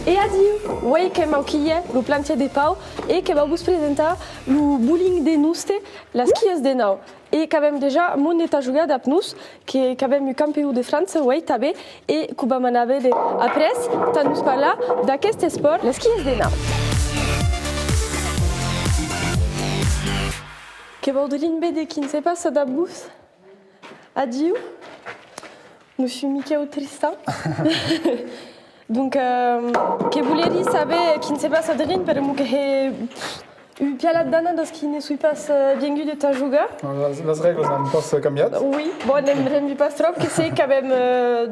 E adiu, voi che mauchie, lo plantier de pau, e che va vous présenter le bowling de nuste, las skies de nau. Et qu'avem déjà mon état jugat d'apnus, qu'avem eu campion de France, ouais, tabé, et cuba manave de. Après, t'as nous parlé d'aquest sport, las skies de nau. Que Baudrine Bédé qui ne sait pas ça d'abous. Adieu. Nous suis Mickey Tristan. Donc, que voulez-vous savoir qui ne sait pas ça d'rin, parce que j'ai eu pialat dana das qui ne suis pas bien de ta juga. Les règles n'ont pas cambiat. Oui, bon, n'aime pas trop, que c'est quand même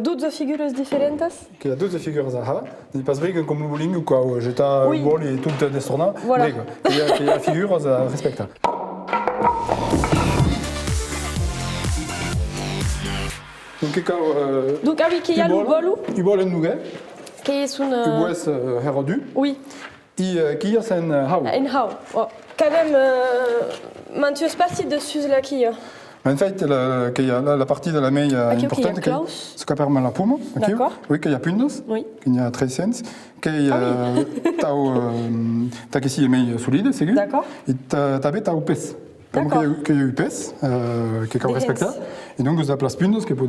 12 figures différentes. Qu'il y a 12 figures à il passe vrai que comme le bowling ou quoi, j'étais un bol et tout le tournant. Voilà. Il y a figures à respecter. Donc, ah oui, qu'il y a le bolu. Il bol en nougat. Qui est une. Il boit heradu. Oui. Et qui est un hau. Un hau. Quand même, maintenant, c'est parti dessus là qui. En fait, il y a la partie de la main importante, c'est qu'on permet la pomme. D'accord. Oui, qu'il y a pundos. Oui. Qu'il y a 13 cents. Qu'il y a t'as ici les mains solides, c'est sûr. D'accord. Et t'as au pes. D'accord. Qu'il y a eu pes, qui est quand même respecté. Et donc, vous avez place pundos qui peut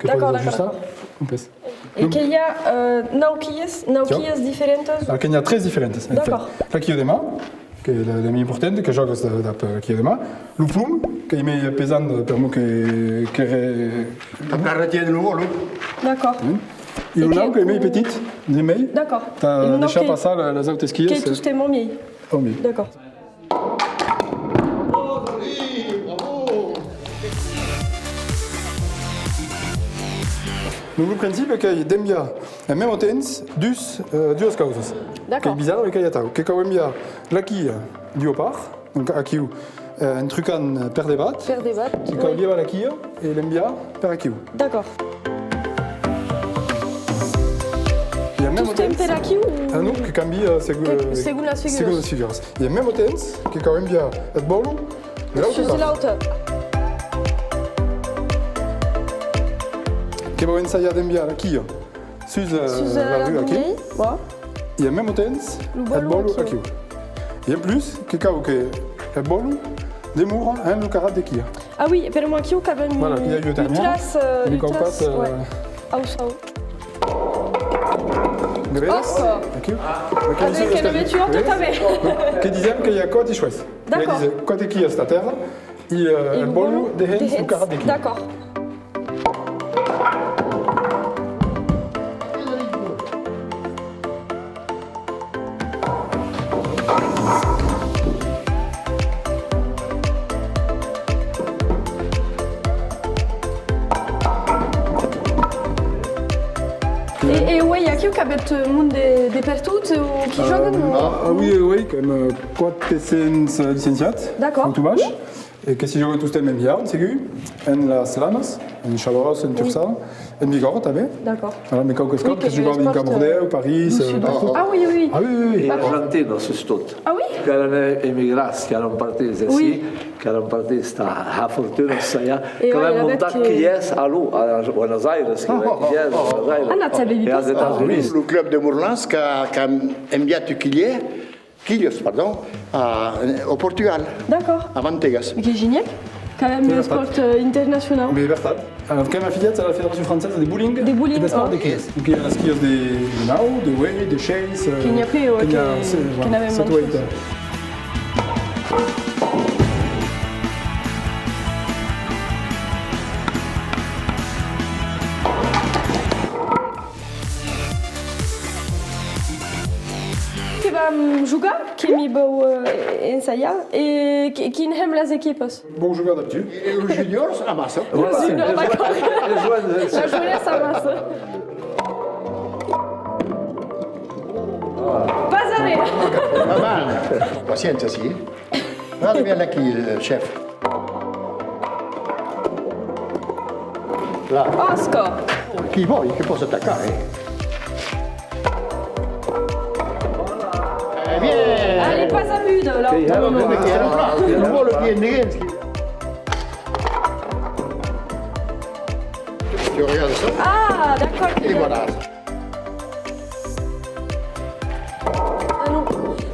juste ça, au pes. Et qu'il y a nauquies différentes. Alors qu'il y a 13 différentes. D'accord. Là, qu'il y a des mains. Que la main importante, que joga qui est demain. Le plum, qui est pesant pour moi que la retienne le vol. D'accord. Et le nau qui est petite, des mains. D'accord. T'as déjà passé les autres skis. Qui est tout tellement mieux. Oh mieux. D'accord. Donc le principe est qu'il y a la même hauteur, deux causes. D'accord. C'est bizarre, mais il y a tout. Qu'il y a la quille du haut-part, donc aquí un trucan per débat. Faire des battes. Qui y a la quille et l'embia per aquí. D'accord. Il y a même Tout est per aquí ou. Ah non, qui cambie Según las figures. Según las figures. Il y a même hauteur, qui quand même bien le bolo, Sur l'autre. Qui va ensayar d'enviar la quille sur la rue aquí. Il y a même hauteur, le bolo aquí. Et en plus, que le bolo demeure un carat de quille. Ah oui, per moi qui au quand même. Voilà, il y a eu dernier. Une classe. D'accord. Avec la voiture, tout à fait. Qui disait qu'il y a quoi de chouette. D'accord. Il disait quoi de qui à cette terre, et le bolo de hens ou carat de quille. D'accord. Et ouais, il y a qui habite le monde des pertoutes ou qui joue Oui, comme 400 licenciats. D'accord. En tout bas. Et que si je joue tous les mêmes biens, c'est que en las Lanas, en Chaloros, en Tursal, en Bigorre, tu sais. D'accord. Alors, mais quand que je joue en Bordeaux, Paris, partout. Ah oui, oui. Ah oui. Argentinos tot. Ah oui? Que erano emigrati, che erano partiti da Oui. che erano partiti a fortuna saia, Et che ouais, avevano avec montato qui- Chies a Buenos Aires, che Buenos Aires. Ah, non, tu avais vu et pas aux ça. États-Unis. Le club de Mourlans qui a enviato Quillos, pardon, au Portugal, D'accord. à Mantegas. Mais qui est génial. Quand même le sport international. Mais Bertad. Alors, quand ma fillette, c'est la Fédération française des bowling. Des bowling, Et des sports oh. de quilles. Donc, il y a la skieuse des nao, des way, des chase. Qu'il n'y a plus, ouais, qu'il n'avait cette moins de weight. choses. Qui va jouer, qui mi beau ensaiar et qui n'aime les équipes. Bon joueur d'habitude. Et le junior, c'est la masse. Junior, d'accord. Le joint, La jeunesse avance. Pas arrêt. Pas mal. Pazienza, sì. Guarda bien là qui, chef. Là, Osco. chi vuoi che possa attaccare? Bien. Allez, pas à but là. Perché era bravo, non vuole bien Tu regardes ça Ah, d'accord. et voilà.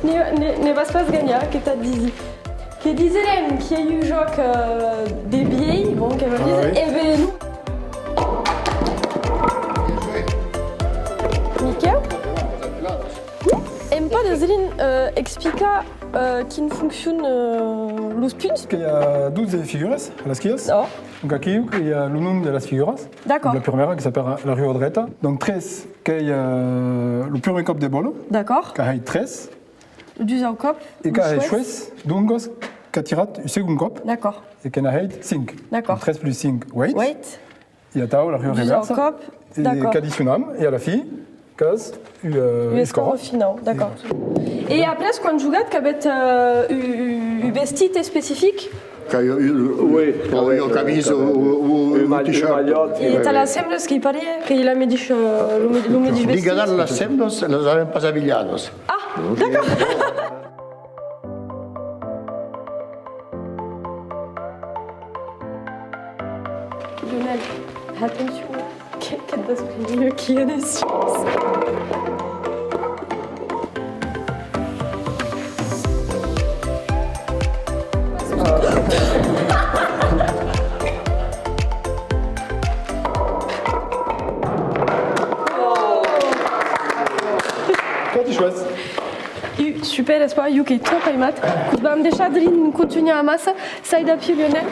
ne vas pas gagner, que t'as dit. Que disait qui a eu joc des billets, bon, qu'elle va dire, et ben nous. Nickel. Em pas de explica qui fonctionne los punts. Il y a 12 figuras a las quias. Oh. Donc aquí il y a le nom de las figuras. D'accord. La première qui s'appelle la Rio Dreta. Donc 13, qu'il y a le premier cop de bolo. D'accord. Qu'il y a 13. Du au cop. Et qu'il y a Schweiz, Dungos, qui a tiré le second cop. D'accord. Et qu'il y a 5. D'accord. 13 plus 5, wait. Wait. Il y a Tao, la Rio Du Reversa. au cop. Et D'accord. Cadissunam. Et à la fille, Caz, Score final, d'accord. Et après, quand tu joues, tu as un vestit spécifique. Oui. Io camiso o t-shirt. Et tu as la semble qui paraît qu'il a mis du vestit. Diga dar las semnos, los haben pasavillados. Ah, d'accord. Lionel, attention. Qu'est-ce que c'est mieux qui est dessus? Quand Schweiz. Super, n'est-ce pas? Yuki, trop aimat. Bah, me deixar de continuer à massa, ça aide à pied Lionel.